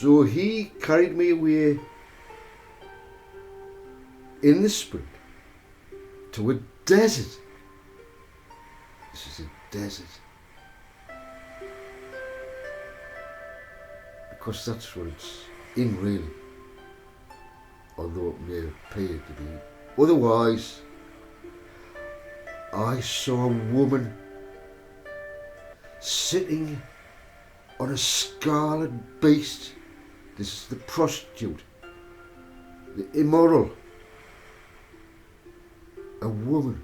So he carried me away in the spirit to a desert. This is a desert. Because that's what it's in really. Although it may appear to be. Otherwise, I saw a woman sitting on a scarlet beast. This is the prostitute, the immoral. A woman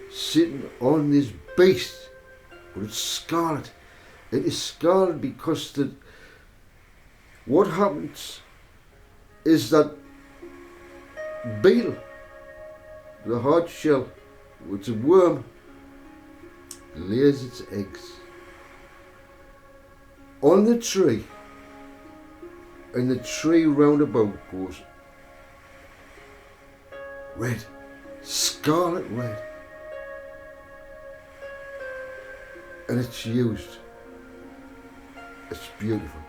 sitting on this beast, but it's scarlet. It is scarlet because what happens is that beetle, the hard shell, it's a worm, lays its eggs on the tree, and the tree round about goes red, scarlet red, and it's used. It's beautiful.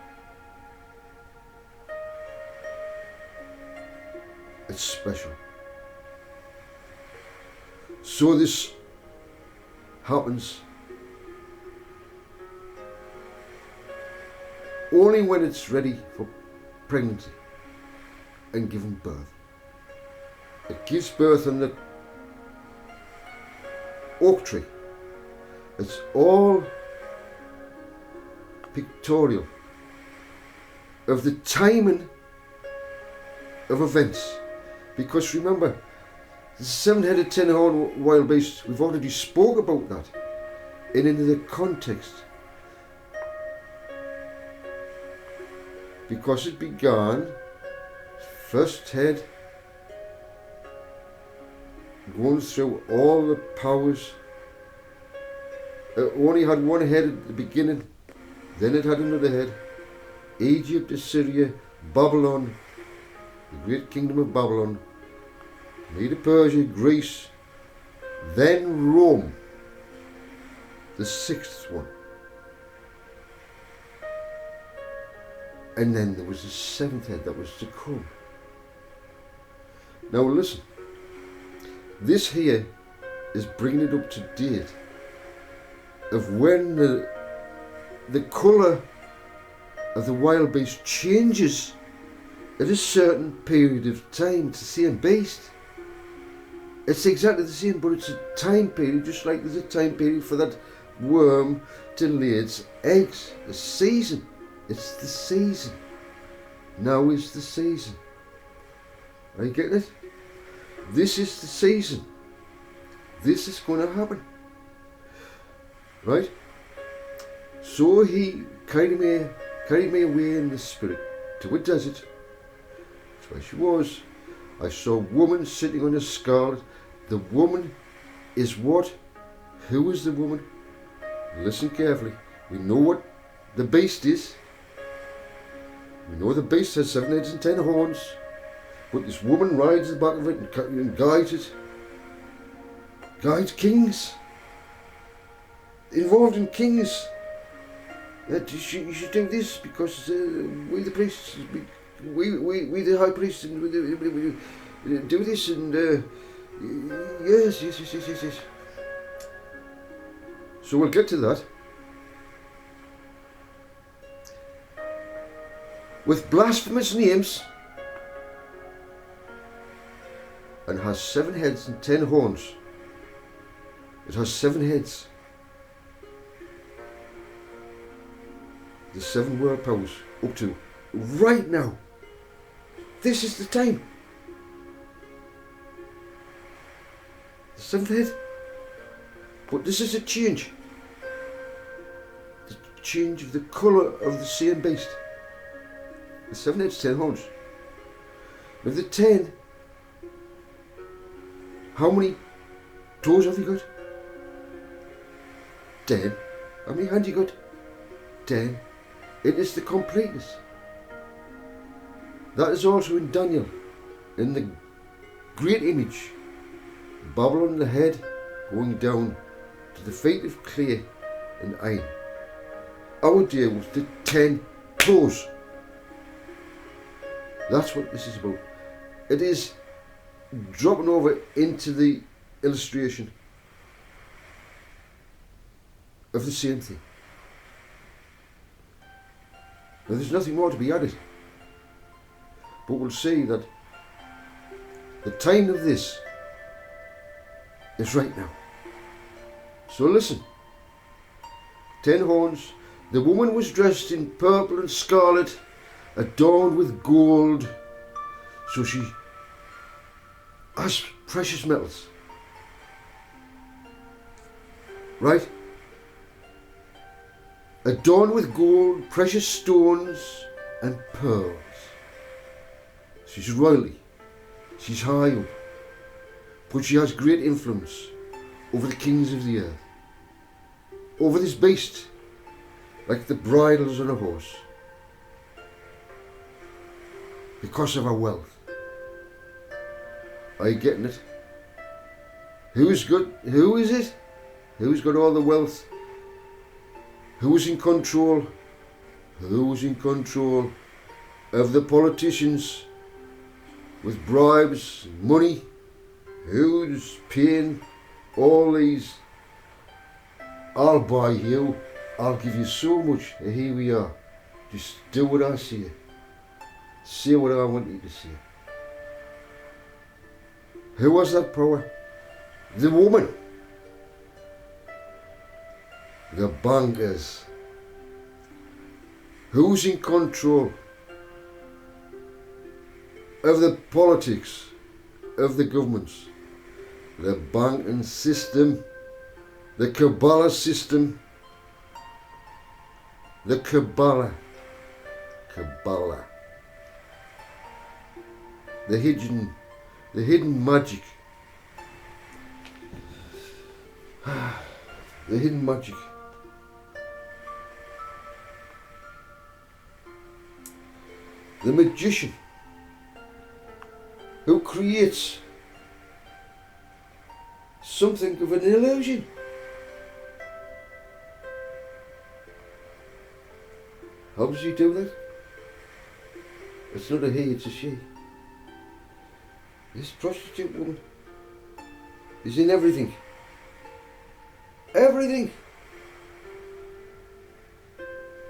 It's special. So this happens only when it's ready for pregnancy and giving birth. It gives birth on the oak tree. It's all pictorial of the timing of events. Because remember, the 7-headed 10-horn wild beast, we've already spoke about that. And in the context. Because it began, first head, going through all the powers. It only had one head at the beginning, then it had another head. Egypt, Assyria, Babylon, the great kingdom of Babylon, Medo-Persia, Greece, then Rome, the 6th one. And then there was a 7th head that was to come. Now listen, this here is bringing it up to date of when the colour of the wild beast changes at a certain period of time. It's the same beast. It's exactly the same, but it's a time period, just like there's a time period for that worm to lay its eggs. A season. It's the season. Now is the season. Are you getting it? This is the season. This is going to happen. Right? So he carried me away in the spirit to a desert. That's where she was. I saw a woman sitting on a scarlet. The woman is what? Who is the woman? Listen carefully. We know what the beast is. We know the beast has 7 heads and 10 horns. But this woman rides the back of it and guides it. Guides kings. Involved in kings. That you should do this because we the priests, we the high priests, and we do this, and yes. So we'll get to that. With blasphemous names, and has 7 heads and 10 horns. It has 7 heads. The 7 world powers up to right now. This is the time. The 7th head. But this is a change. The change of the colour of the same beast. The 7 heads, 10 horns. Of the 10, how many toes have you got? 10. How many hands you got? 10. It is the completeness. That is also in Daniel, in the great image. Babylon the head going down to the feet of clay and iron. Our day was the 10 toes. That's what this is about. It is dropping over into the illustration of the same thing. Now, there's nothing more to be added, but we'll see that the time of this is right now. So listen. 10 horns. The woman was dressed in purple and scarlet, adorned with gold. So she has precious metals. Right? Adorned with gold, precious stones and pearls. She's royalty. She's high up. But she has great influence over the kings of the earth. Over this beast, like the bridles on a horse. Because of her wealth. Are you getting it? Who is it? Who's got all the wealth? Who's in control? Who's in control of the politicians with bribes and money? Who's paying all these? I'll buy you, I'll give you so much, and here we are. Just do what I say. Say what I want you to say. Who has that power? The woman. The bankers. Who's in control of the politics of the governments? The banking system, the Kabbalah system, the Kabbalah, the hidden magic, the hidden magic. The magician who creates something of an illusion. How does he do that? It's not a he, it's a she. This prostitute woman is in everything. Everything.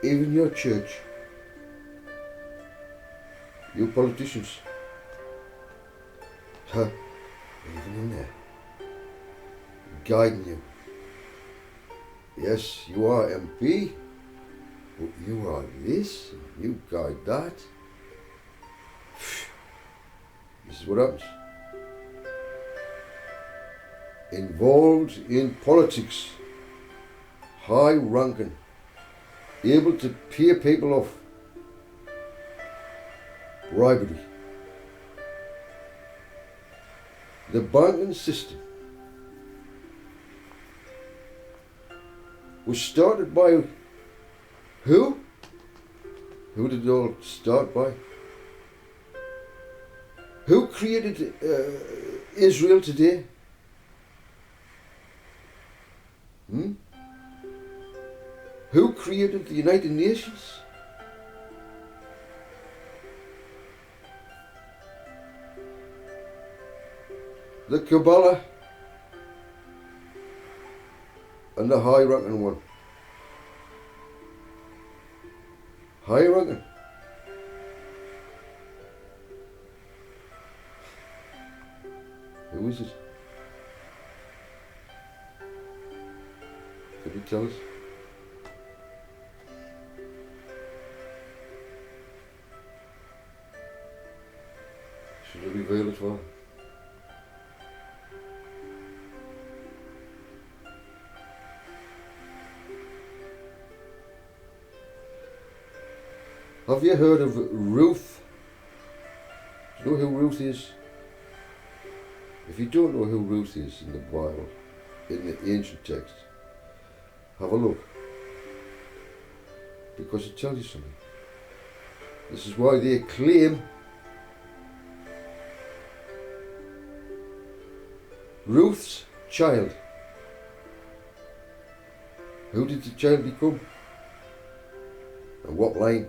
Even your church. You politicians. Even in there. Guiding you. Yes, you are MP, but you are this, and you guide that. This is what happens. Involved in politics, high ranking, able to pay people off. Bribery. The banking system was started by who? Who did it all start by? Who created Israel today? Who created the United Nations? The Kabbalah and the high ranking one. High ranking. Who is it? Could you tell us? Should I reveal it for? Have you heard of Ruth? Do you know who Ruth is? If you don't know who Ruth is in the Bible, in the ancient text, have a look. Because it tells you something. This is why they claim Ruth's child. Who did the child become? And what line?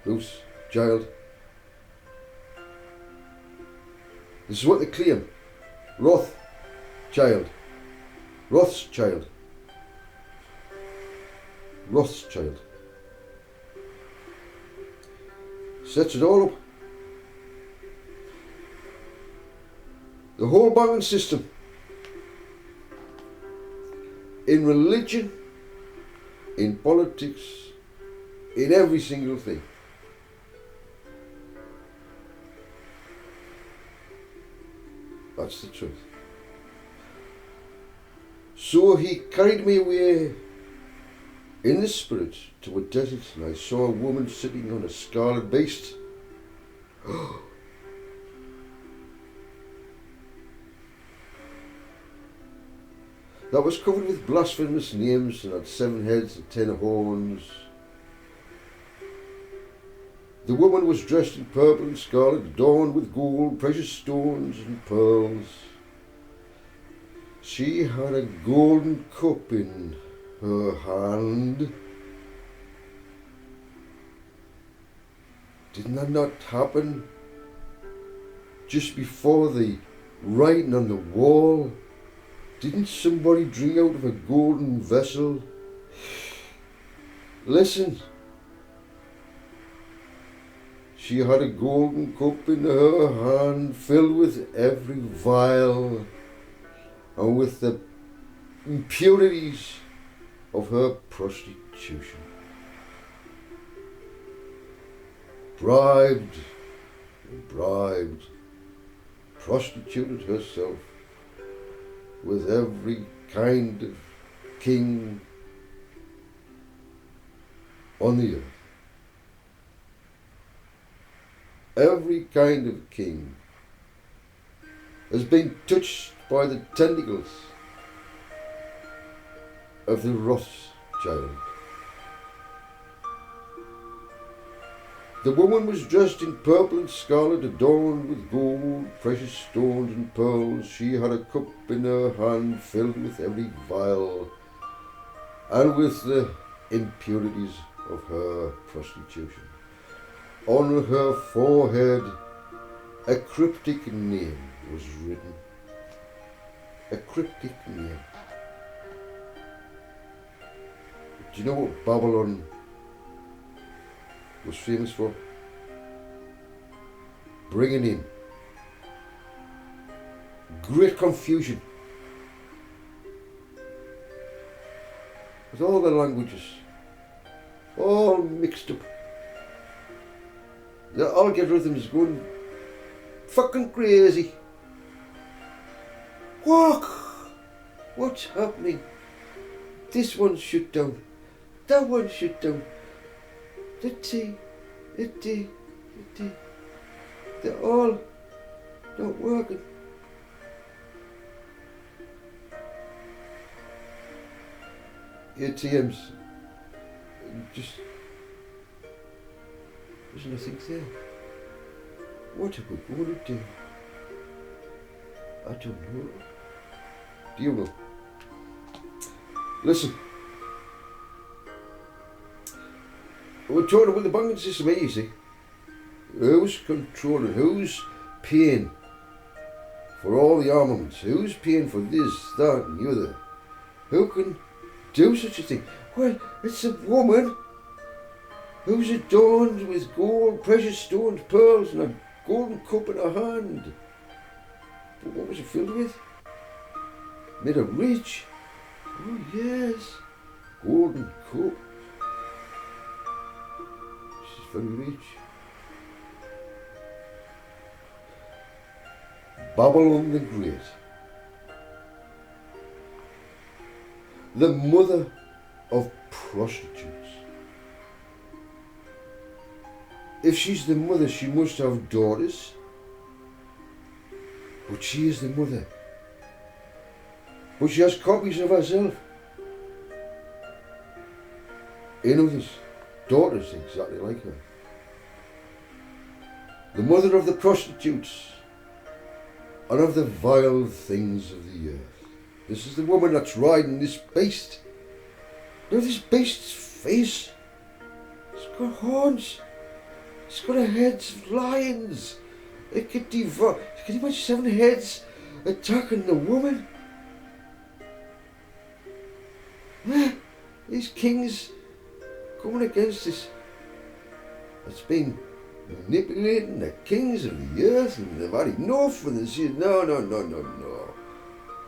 loose child. This is what they claim. Rothschild. Rothschild. Rothschild. Sets it all up. The whole banking system, in religion, in politics, in every single thing. That's the truth. So he carried me away in the spirit to a desert, and I saw a woman sitting on a scarlet beast. That was covered with blasphemous names and had 7 heads and 10 horns. The woman was dressed in purple and scarlet, adorned with gold, precious stones and pearls. She had a golden cup in her hand. Didn't that not happen just before the writing on the wall? Didn't somebody drink out of a golden vessel? Listen. She had a golden cup in her hand filled with every vial and with the impurities of her prostitution. Bribed and bribed, prostituted herself with every kind of king on the earth. Every kind of king has been touched by the tentacles of the Rothschild. The woman was dressed in purple and scarlet, adorned with gold, precious stones and pearls. She had a cup in her hand filled with every vial and with the impurities of her prostitution. On her forehead a cryptic name was written. A cryptic name. Do you know what Babylon was famous for? Bringing in great confusion with all the languages all mixed up. The algorithms going fucking crazy. What's happening? This one's shut down. That one's shut down. They're all not working. ATMs, just, there's nothing there. What are we going to do? I don't know. Do you know? Listen. We're talking about the banking system here, you see. Who's controlling? Who's paying for all the armaments? Who's paying for this, that and the other? Who can do such a thing? Well, it's a woman who's adorned with gold, precious stones, pearls and a golden cup in her hand. But what was it filled with? Made her rich. Oh yes, golden cup. She's very rich. Babylon the Great, the mother of prostitutes. If she's the mother, she must have daughters, but she is the mother. But she has copies of herself in others, daughters exactly like her. The mother of the prostitutes and of the vile things of the earth. This is the woman that's riding this beast. Now this beast's face, it's got horns. It's got a heads of lions. It could devour. Can you imagine 7 heads attacking the woman? These kings coming against this. It's been manipulating the kings of the earth, and they've had enough, and they say, no.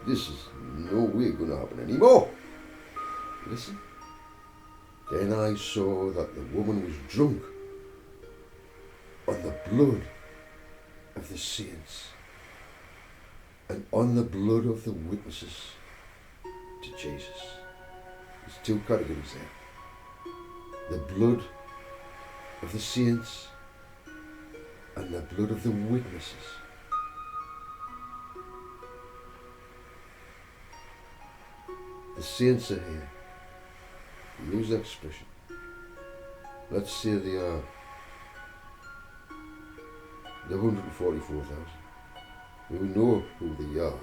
This is no way going to happen anymore. Listen. Then I saw that the woman was drunk on the blood of the saints and on the blood of the witnesses to Jesus. There's 2 categories there. The blood of the saints and the blood of the witnesses. The saints are here. Use that expression. Let's say they are the 144,000. We know who they are.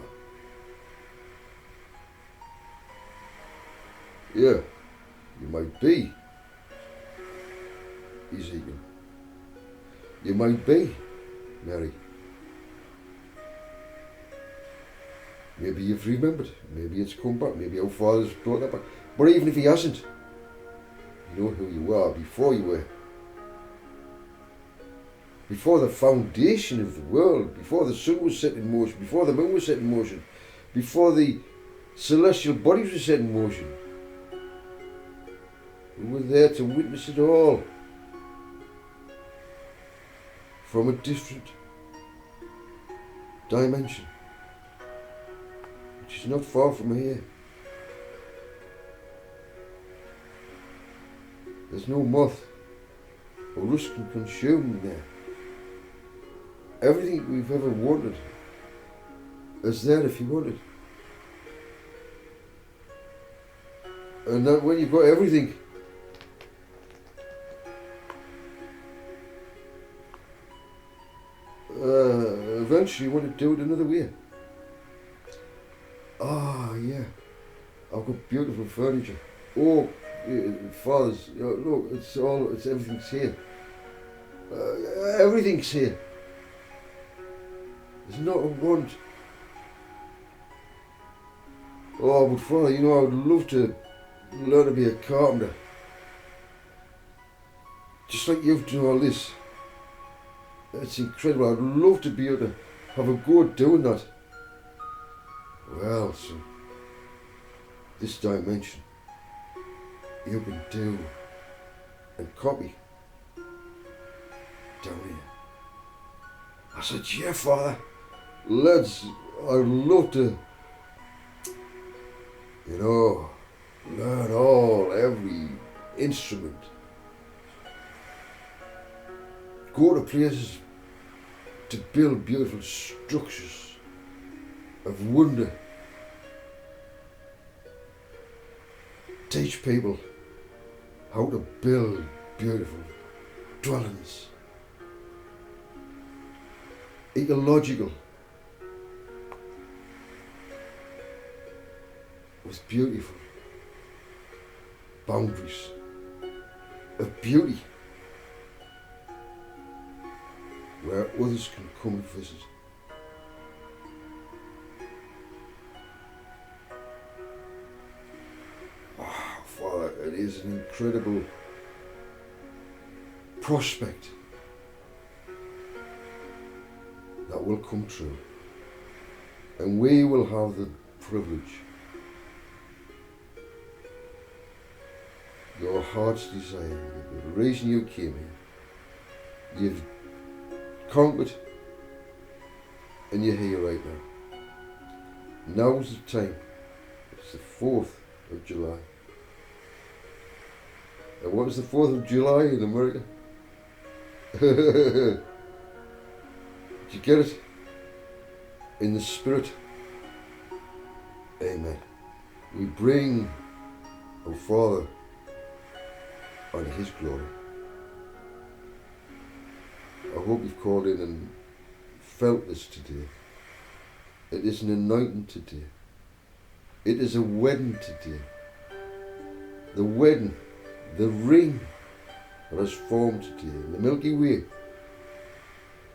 Yeah, you might be Ezekiel. You might be Mary. Maybe you've remembered. Maybe it's come back. Maybe our Father's brought that back. But even if he hasn't, you know who you are before you were. Before the foundation of the world, before the sun was set in motion, before the moon was set in motion, before the celestial bodies were set in motion. We were there to witness it all. From a different dimension, which is not far from here. There's no moth or rust can consume there. Everything we've ever wanted is there if you want it. And that when you've got everything, eventually you want to do it another way. Yeah, I've got beautiful furniture. Oh, fathers, look, it's everything's here. Everything's here. There's not a want. Oh, but Father, I would love to learn to be a carpenter. Just like you've done all this. It's incredible. I'd love to be able to have a go at doing that. Well, so this dimension you can do and copy down here. I said, yeah, Father, I'd love to, learn every instrument. Go to places to build beautiful structures of wonder. Teach people how to build beautiful dwellings. Ecological. With beautiful boundaries of beauty where others can come and visit. Wow, Father, it is an incredible prospect that will come true, and we will have the privilege, your heart's desire, the reason you came here. You've conquered, and you're here right now. Now's the time. It's the 4th of July. And what is the 4th of July in America? Did you get it? In the spirit. Amen. We bring our Father on His glory. I hope you've called in and felt this today. It is an anointing today. It is a wedding today. The wedding, the ring that has formed today in the Milky Way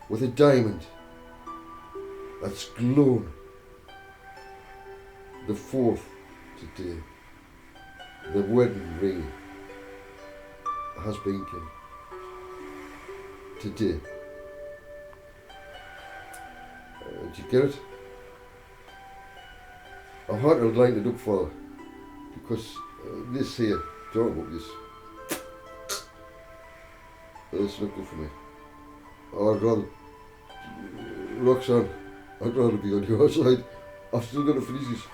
with a diamond that's glowing. The fourth today, the wedding ring has been given today. Did you get it? I had to line it up for because this here, don't about this. It's not good for me. I'd rather, Roxanne, I'd rather be on your side. I've still got to finish this.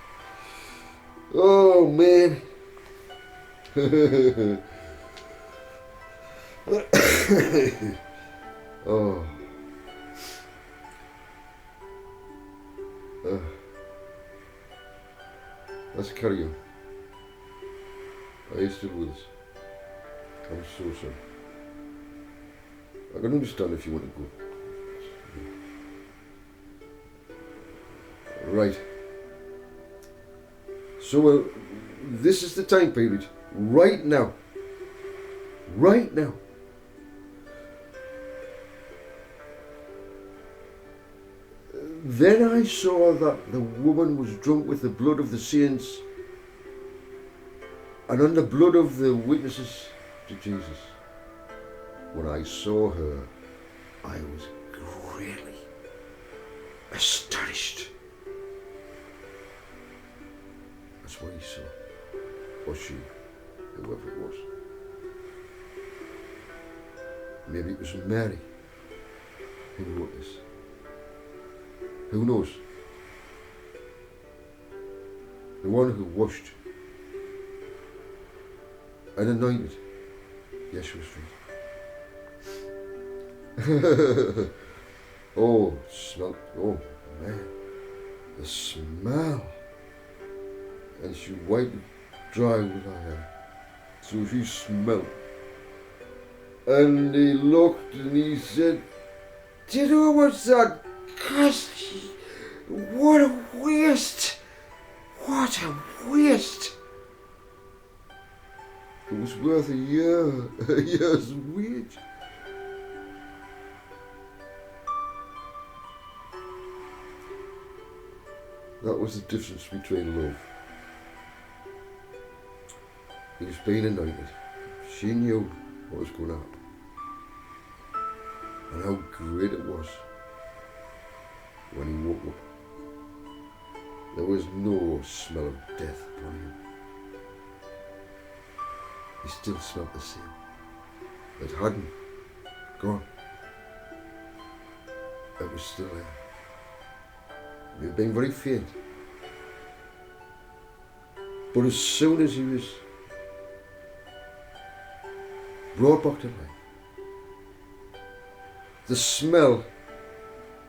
Oh man. Oh. Let's carry on. Are you still with us? I'm so sorry. I can understand if you want to go. Right. So this is the time period. Right now. Right now. Then I saw that the woman was drunk with the blood of the saints and on the blood of the witnesses to Jesus. When I saw her, I was greatly astonished. That's what he saw, or she, whoever it was. Maybe it was Mary who wrote this. Who knows? The one who washed and anointed Yeshua's feet. Oh, smell! Oh man, the smell! And she wiped it dry with her hair, so she smelled. And he looked and he said, "Do you know what's that? Gosh, what a waste! What a waste!" It was worth a year's wage. That was the difference between love. He was being anointed. She knew what was going to happen. And how great it was when he woke up. There was no smell of death upon him. He still smelled the same. It hadn't gone. It was still there. He had been very faint. But as soon as he was brought back to life, the smell,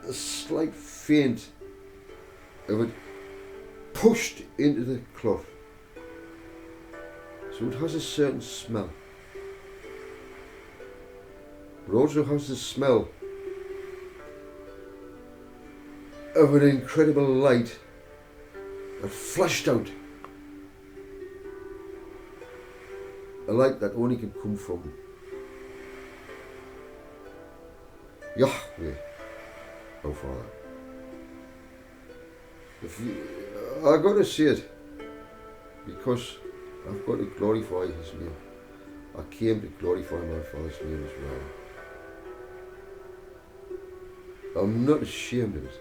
the slight faint of it pushed into the cloth. So it has a certain smell. But also has the smell of an incredible light that flashed out. A light that only can come from Yahweh, our Father. I got to say it because I've got to glorify His name. I came to glorify my Father's name as well. I'm not ashamed of it.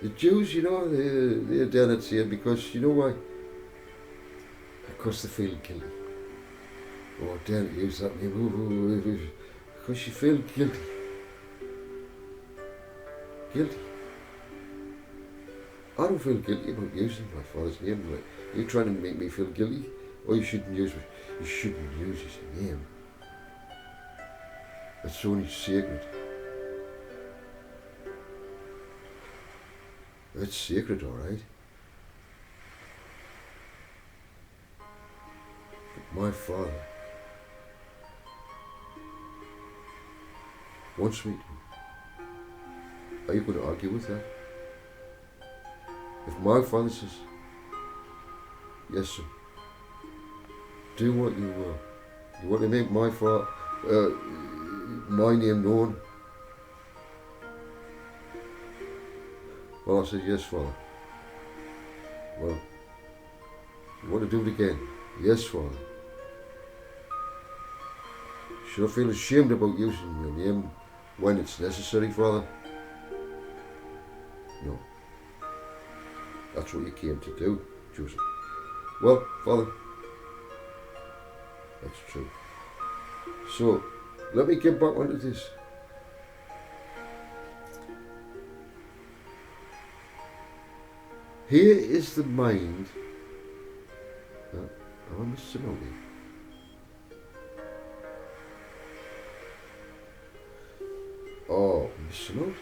The Jews, you know, they're down at here because, you know why? Because they feel guilty. Oh, don't use that name. Because you feel guilty. Guilty. I don't feel guilty about using my Father's name. Like, you're trying to make me feel guilty. Or you shouldn't use his name. It's only sacred. It's sacred, all right. But my Father wants me to. Are you going to argue with that? If my Father says, "Yes, son, do what you will," You want to make my name known? Well, I said, yes, Father. Well, you want to do it again? Yes, Father. Should I feel ashamed about using your name when it's necessary, Father? No. That's what you came to do, Joseph. Well, Father, that's true. So, let me get back onto this. Here is the mind. I must know it. Oh, Mr. Note.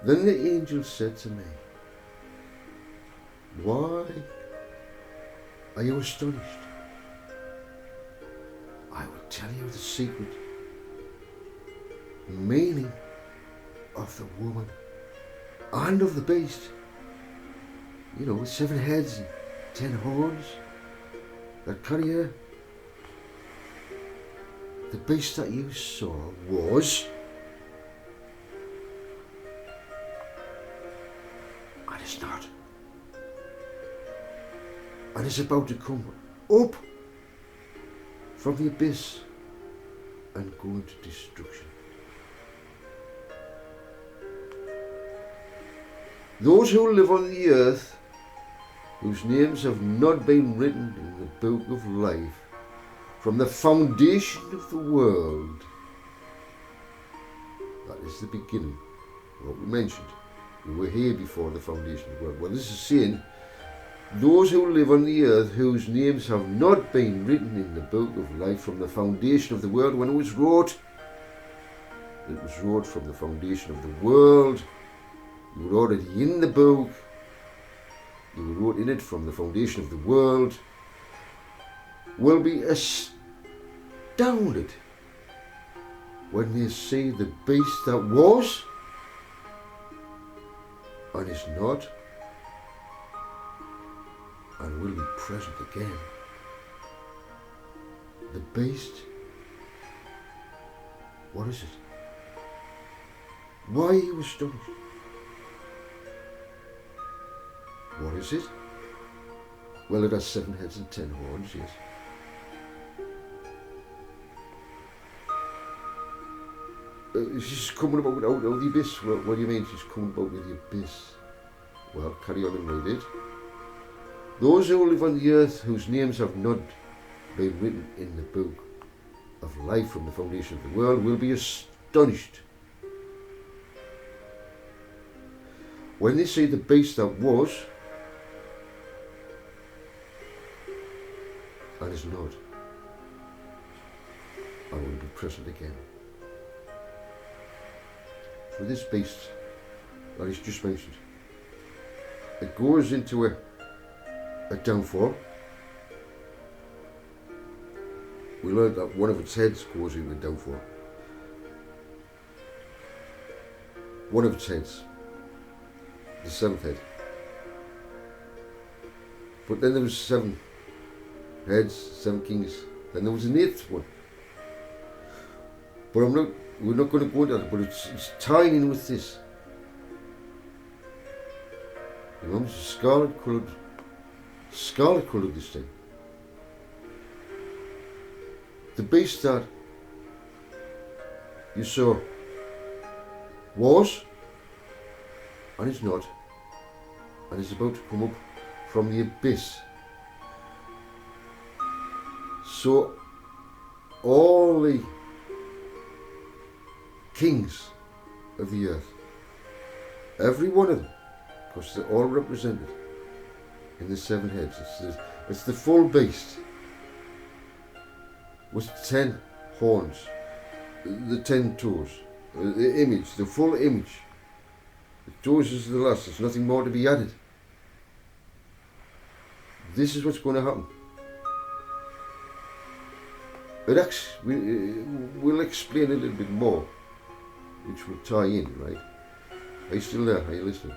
Then the angel said to me, why are you astonished? I will tell you the secret meaning of the woman and of the beast. You know, with 7 heads and 10 horns that carry her. The beast that you saw was and is not, and is about to come up from the abyss and go into destruction. Those who live on the earth, whose names have not been written in the book of life from the foundation of the world. That is the beginning. What we mentioned. We were here before the foundation of the world. Well, this is saying, those who live on the earth whose names have not been written in the book of life from the foundation of the world when it was wrote from the foundation of the world. You were already in the book. You were wrote in it from the foundation of the world. Will be astounded when they see the beast that was and is not and will be present again. The beast, what is it? Why are you astonished? What is it? Well, it has 7 heads and 10 horns, yes. She's coming about out of the abyss. Well, what do you mean she's coming about with the abyss? Well, carry on and read it. Those who live on the earth whose names have not been written in the book of life from the foundation of the world will be astonished when they see the beast that was and is not and will be present again. So this beast that is just mentioned, it goes into a downfall. We learned that one of its heads goes into a downfall. One of its heads, the 7th head. But then there was 7 heads, 7 kings. Then there was an 8th one. But we're not going to go into that, but it's tying in with this. Remember, it's scarlet coloured this time. The beast that you saw was and is not and is about to come up from the abyss. So all the kings of the earth, every one of them, because they're all represented in the 7 heads. It's the full beast with 10 horns, the 10 toes, the image, the full image. The toes is the last. There's nothing more to be added. This is what's going to happen. We'll explain a little bit more, which will tie in, right? Are you still there? Are you listening?